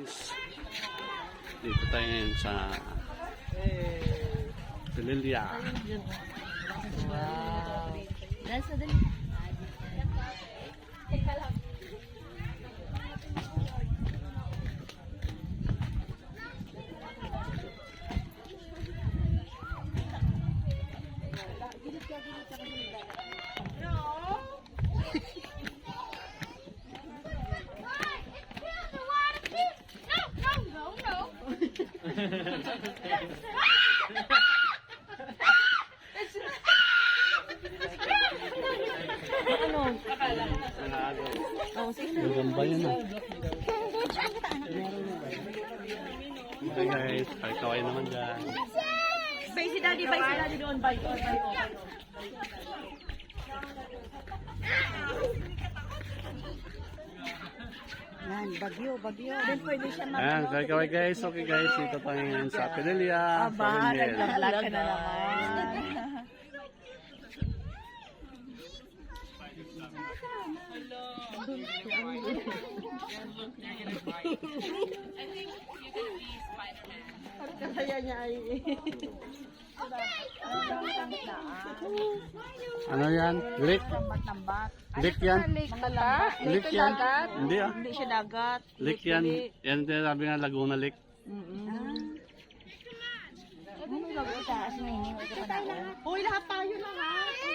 guys, dito tayo ngayon sa Pililya. Wow. Nasa dali. Gagamba yun ah. Okay guys, kaway naman dyan. Bye si daddy doon. Bye. Yan, bagyo. Then pwede siya Ayan, kaway guys. Okay guys, dito tayo ngayon sa Pililya. Aba, nagla-vlog ka na naman. Kaya niya ay... Ano yan? Lick? Tambak. Lick yan? Lick yan? Hindi ah. Hindi siya dagat. Lick yan. Yan sabi nga Laguna Lick. Uy, lahat tayo lahat.